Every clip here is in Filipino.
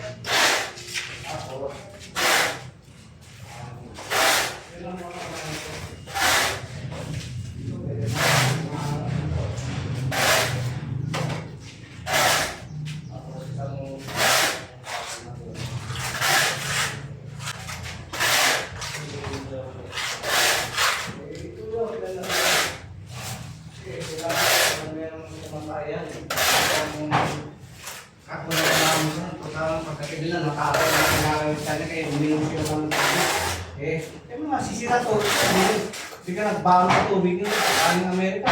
Tapos, ako na lang mo pagkakaroon pagkakibila nakakaroon na nangyari sa kanya kaya uminom siya ng tubig. Masisira to. Hindi ka nagbaon ng tubig nyo sa aling Amerika.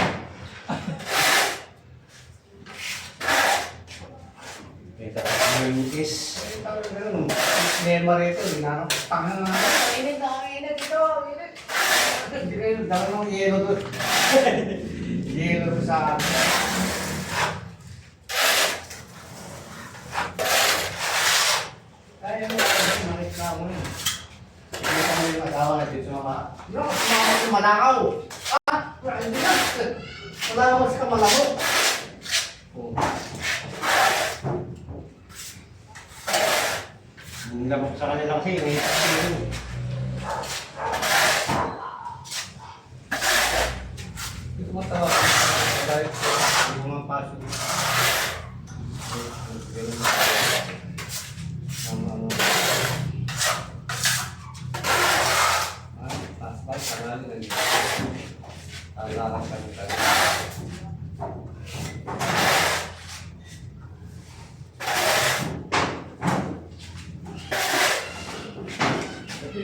May kakakamitis. Ay, talagang ganun. Nema rito, ginakapangan na natin. Init na, init ito, init. Hindi kayo nagdala ng yelo doon. Yelo doon sa atin. Kaya mo, manik na mo yun. Hindi ka mo yung asawa na dito mga no, sumama sa Malakaw. Hindi na. Malawas ka malako. Hindi na sa kanila kasi yun. Ito matawa. Dahil sa mga paso.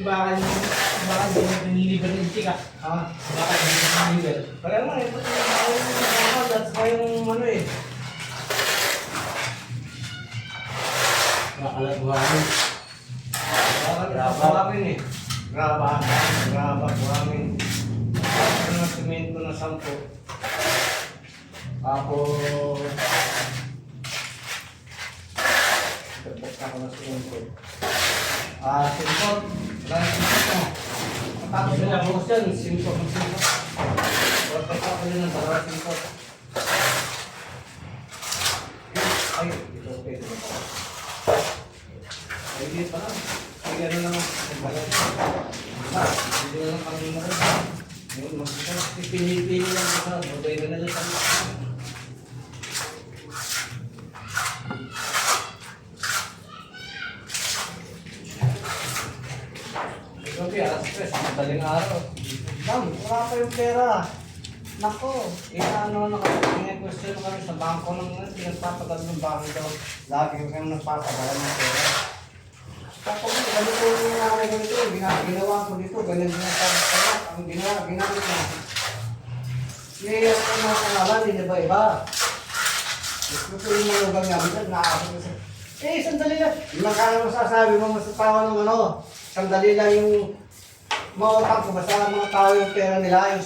Bakal din nililiver ng chika. Bakal din nililiver. Kaya naman, ito yung bakal at saka yung ano eh. Bakal at buhangin. Bakal at buhangin eh. Graba, buhangin. Ano na simento na 10. Tapos dapat ako na simento. Simpot. Wala na simpot mo. Tapos na ako dyan, simpot. Dapat ako dyan ng dalawa simpot. Ay, ito okay. Ay, hindi pa lang. Ay, gano'n lang. Hindi na lang kami mo. Pinipili lang ito. Bagay na lang sa Grabe, alas 3, madaling araw. Dam, wala pa yung pera. Nako, ano question kami sa bangko ng pinagpapadala ng bangko daw. Lagi ko kami nagpapadala ng pera. Tapos, ganito yung nangyari ko dito. Ginawa ko dito, ganyan din ang ginamit na. Ngayon ko mga pangalan, iba-iba. Gusto ko yung mga gamit, naabot ko siya. Sandali lang. Yung lang ka naman sasabi mo, masasawa ng ano. Sandali lang yung mautak ko, basta mga tao yung pera nila, yung